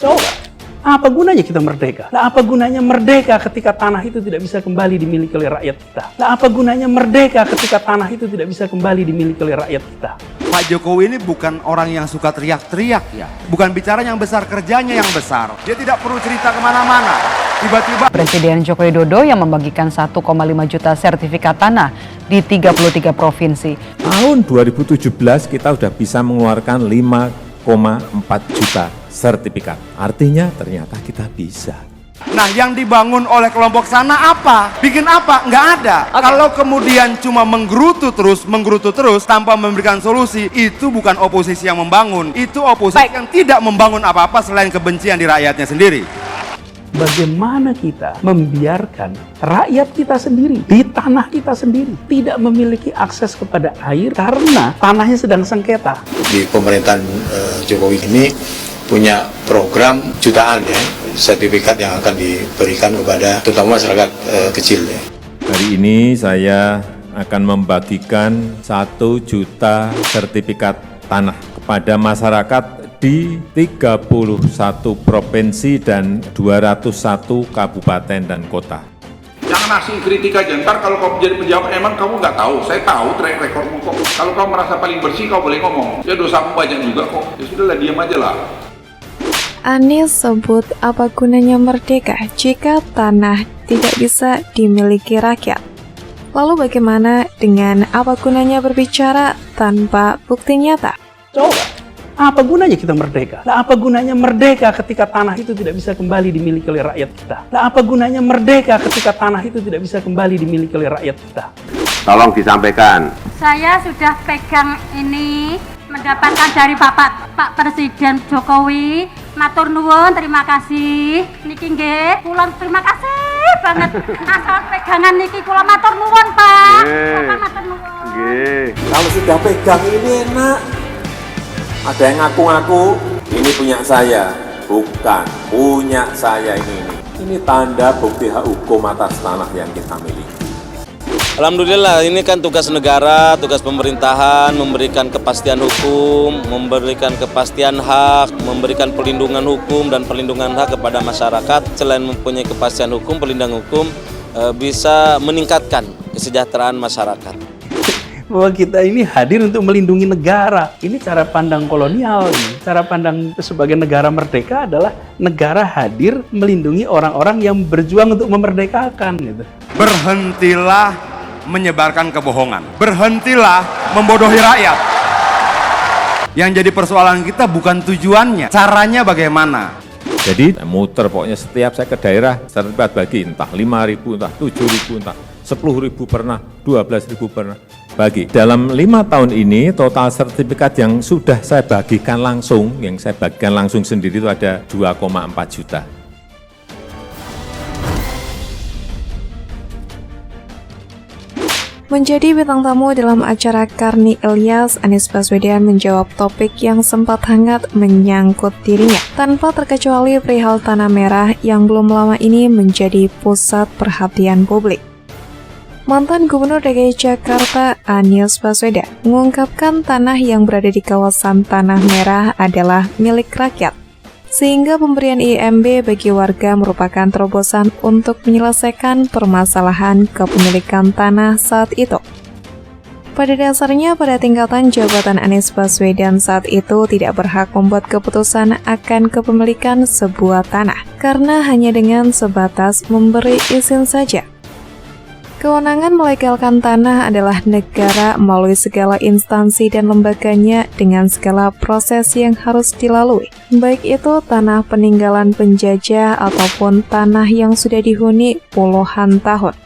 Coba, apa gunanya kita merdeka? Lah apa gunanya merdeka ketika tanah itu tidak bisa kembali dimiliki oleh rakyat kita? Lah apa gunanya merdeka ketika tanah itu tidak bisa kembali dimiliki oleh rakyat kita? Pak Jokowi ini bukan orang yang suka teriak-teriak ya. Bukan bicara yang besar, kerjanya yang besar. Dia tidak perlu cerita kemana-mana. Tiba-tiba Presiden Joko Widodo yang membagikan 1,5 juta sertifikat tanah di 33 provinsi. Tahun 2017 kita sudah bisa mengeluarkan 5,4 juta sertifikat. Artinya ternyata kita bisa. nah yang dibangun oleh kelompok sana apa? Bikin apa? Nggak ada. Kalau kemudian cuma menggerutu terus tanpa memberikan solusi, itu bukan oposisi yang membangun. Itu oposisi yang tidak membangun apa-apa selain kebencian di rakyatnya sendiri. Bagaimana kita membiarkan rakyat kita sendiri, di tanah kita sendiri, tidak memiliki akses kepada air karena tanahnya sedang sengketa. Di pemerintahan Jokowi ini punya program jutaan ya, sertifikat yang akan diberikan kepada terutama masyarakat kecil ya. Hari ini saya akan membagikan 1 juta sertifikat tanah kepada masyarakat di 31 provinsi dan 201 kabupaten dan kota. Jangan ngasih kritik aja, ntar kalau kamu jadi pejabat emang kamu nggak tahu, saya tahu track recordmu kok. Kalau kamu merasa paling bersih kau boleh ngomong, ya dosamu banyak juga kok, ya sudahlah diam aja lah. Anies sebut apa gunanya merdeka jika tanah tidak bisa dimiliki rakyat. Lalu bagaimana dengan apa gunanya berbicara tanpa bukti nyata? Coba, apa gunanya kita merdeka? Lah apa gunanya merdeka ketika tanah itu tidak bisa kembali dimiliki oleh rakyat kita? Lah apa gunanya merdeka ketika tanah itu tidak bisa kembali dimiliki oleh rakyat kita? Tolong disampaikan. Saya sudah pegang ini, mendapatkan dari Pak Presiden Jokowi. Matur nuwun, terima kasih. Niki nggih, kula terima kasih banget. Asal pegangan niki kula matur nuwun, Pak. Bapak matur nuwun. Nggih. Kalau sudah pegang ini enak. Ada yang ngaku-ngaku ini punya saya, bukan punya saya ini. Ini tanda bukti hak hukum atas tanah yang kita miliki. Alhamdulillah, ini kan tugas negara, tugas pemerintahan, memberikan kepastian hukum, memberikan kepastian hak, memberikan perlindungan hukum dan perlindungan hak kepada masyarakat. Selain mempunyai kepastian hukum, perlindungan hukum, bisa meningkatkan kesejahteraan masyarakat. Bahwa kita ini hadir untuk melindungi negara. Ini cara pandang kolonial. Ini. Cara pandang sebagai negara merdeka adalah negara hadir melindungi orang-orang yang berjuang untuk memerdekakan. Gitu. Berhentilah menyebarkan kebohongan. Berhentilah membodohi rakyat. Yang jadi persoalan kita bukan tujuannya, caranya bagaimana. Jadi muter pokoknya setiap saya ke daerah sertifikat bagi entah 5.000, entah 7.000, entah 10.000 pernah, 12.000 pernah bagi. Dalam 5 tahun ini total sertifikat yang sudah saya bagikan langsung, sendiri itu ada 2,4 juta. Menjadi bintang tamu dalam acara Karni Ilyas, Anies Baswedan menjawab topik yang sempat hangat menyangkut dirinya, tanpa terkecuali perihal tanah merah yang belum lama ini menjadi pusat perhatian publik. Mantan Gubernur DKI Jakarta Anies Baswedan mengungkapkan tanah yang berada di kawasan Tanah Merah adalah milik rakyat, sehingga pemberian IMB bagi warga merupakan terobosan untuk menyelesaikan permasalahan kepemilikan tanah saat itu. Pada dasarnya, pada tingkatan jabatan Anies Baswedan saat itu tidak berhak membuat keputusan akan kepemilikan sebuah tanah, karena hanya dengan sebatas memberi izin saja. Kewenangan melegalkan tanah adalah negara melalui segala instansi dan lembaganya dengan segala proses yang harus dilalui, baik itu tanah peninggalan penjajah ataupun tanah yang sudah dihuni puluhan tahun.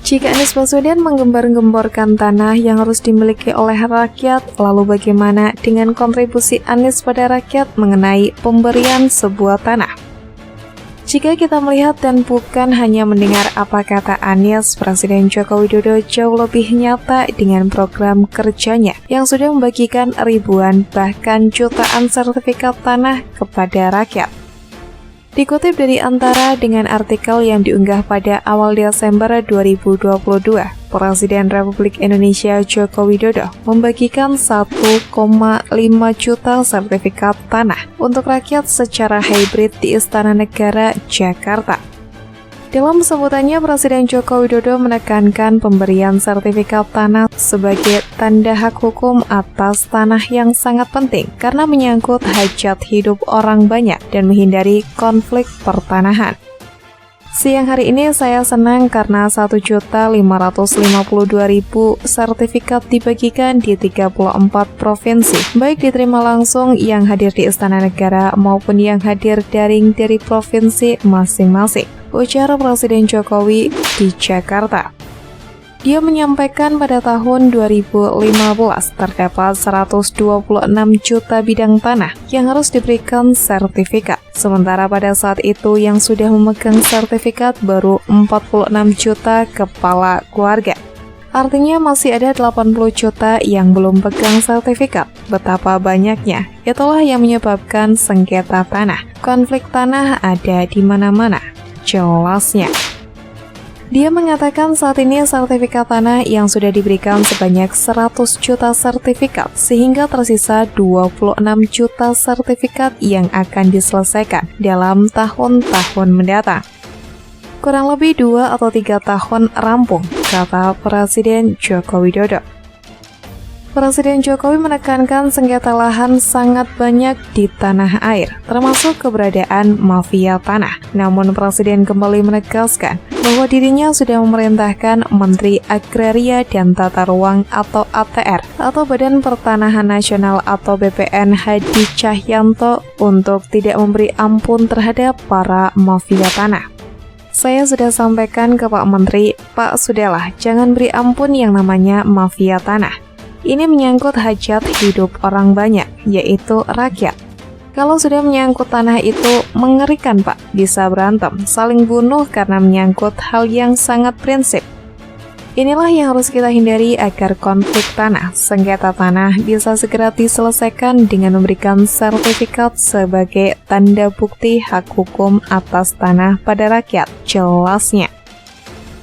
Jika Anies Baswedan menggembar-gemborkan tanah yang harus dimiliki oleh rakyat, lalu bagaimana dengan kontribusi Anies pada rakyat mengenai pemberian sebuah tanah? Jika kita melihat dan bukan hanya mendengar apa kata Anies, Presiden Joko Widodo jauh lebih nyata dengan program kerjanya yang sudah membagikan ribuan bahkan jutaan sertifikat tanah kepada rakyat. Dikutip dari Antara dengan artikel yang diunggah pada awal Desember 2022, Presiden Republik Indonesia Joko Widodo membagikan 1,5 juta sertifikat tanah untuk rakyat secara hybrid di Istana Negara, Jakarta. Dalam sambutannya, Presiden Joko Widodo menekankan pemberian sertifikat tanah sebagai tanda hak hukum atas tanah yang sangat penting karena menyangkut hajat hidup orang banyak dan menghindari konflik pertanahan. Siang hari ini saya senang karena 1.552.000 sertifikat dibagikan di 34 provinsi, baik diterima langsung yang hadir di Istana Negara maupun yang hadir daring dari provinsi masing-masing, ujar Presiden Jokowi di Jakarta. Dia menyampaikan pada tahun 2015 terdapat 126 juta bidang tanah yang harus diberikan sertifikat. Sementara pada saat itu yang sudah memegang sertifikat baru 46 juta kepala keluarga. Artinya masih ada 80 juta yang belum pegang sertifikat. Betapa banyaknya. Itulah yang menyebabkan sengketa tanah. Konflik tanah ada di mana-mana. Jelasnya. Dia mengatakan saat ini sertifikat tanah yang sudah diberikan sebanyak 100 juta sertifikat, sehingga tersisa 26 juta sertifikat yang akan diselesaikan dalam tahun-tahun mendatang. Kurang lebih 2 atau 3 tahun rampung, kata Presiden Joko Widodo. Presiden Jokowi menekankan sengketa lahan sangat banyak di tanah air, termasuk keberadaan mafia tanah. Namun Presiden kembali menegaskan bahwa dirinya sudah memerintahkan Menteri Agraria dan Tata Ruang atau ATR atau Badan Pertanahan Nasional atau BPN Hadi Cahyanto untuk tidak memberi ampun terhadap para mafia tanah. Saya sudah sampaikan ke Pak Menteri, Pak sudahlah jangan beri ampun yang namanya mafia tanah. Ini menyangkut hajat hidup orang banyak, yaitu rakyat. Kalau sudah menyangkut tanah itu mengerikan Pak, bisa berantem, saling bunuh karena menyangkut hal yang sangat prinsip. Inilah yang harus kita hindari agar konflik tanah, sengketa tanah bisa segera diselesaikan dengan memberikan sertifikat sebagai tanda bukti hak hukum atas tanah pada rakyat, jelasnya.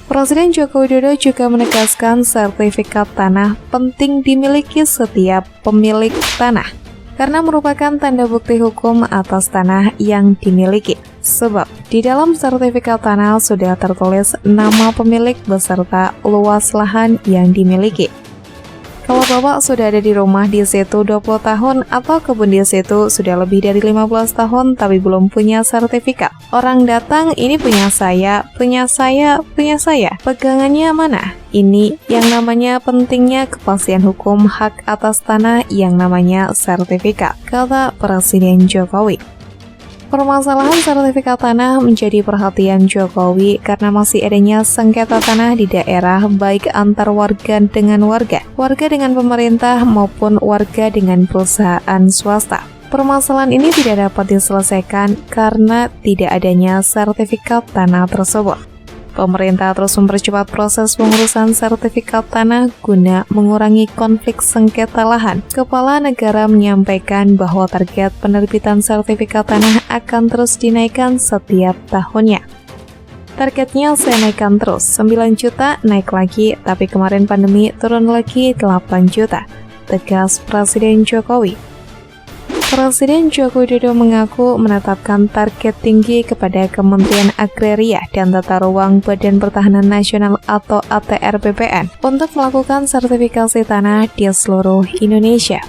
Presiden Joko Widodo juga menegaskan sertifikat tanah penting dimiliki setiap pemilik tanah karena merupakan tanda bukti hukum atas tanah yang dimiliki. Sebab di dalam sertifikat tanah sudah tertulis nama pemilik beserta luas lahan yang dimiliki. Kalau Bapak sudah ada di rumah di situ 20 tahun atau kebun di situ sudah lebih dari 15 tahun tapi belum punya sertifikat. Orang datang, ini punya saya, punya saya, punya saya. Pegangannya mana? Ini yang namanya pentingnya kepastian hukum hak atas tanah yang namanya sertifikat, kata Presiden Jokowi. Permasalahan sertifikat tanah menjadi perhatian Jokowi karena masih adanya sengketa tanah di daerah baik antar warga dengan warga, warga dengan pemerintah maupun warga dengan perusahaan swasta. Permasalahan ini tidak dapat diselesaikan karena tidak adanya sertifikat tanah tersebut. Pemerintah terus mempercepat proses pengurusan sertifikat tanah guna mengurangi konflik sengketa lahan. Kepala negara menyampaikan bahwa target penerbitan sertifikat tanah akan terus dinaikkan setiap tahunnya. Targetnya saya naikkan terus, 9 juta naik lagi, tapi kemarin pandemi turun lagi 8 juta, tegas Presiden Jokowi. Presiden Joko Widodo mengaku menetapkan target tinggi kepada Kementerian Agraria dan Tata Ruang Badan Pertahanan Nasional atau ATR BPN untuk melakukan sertifikasi tanah di seluruh Indonesia.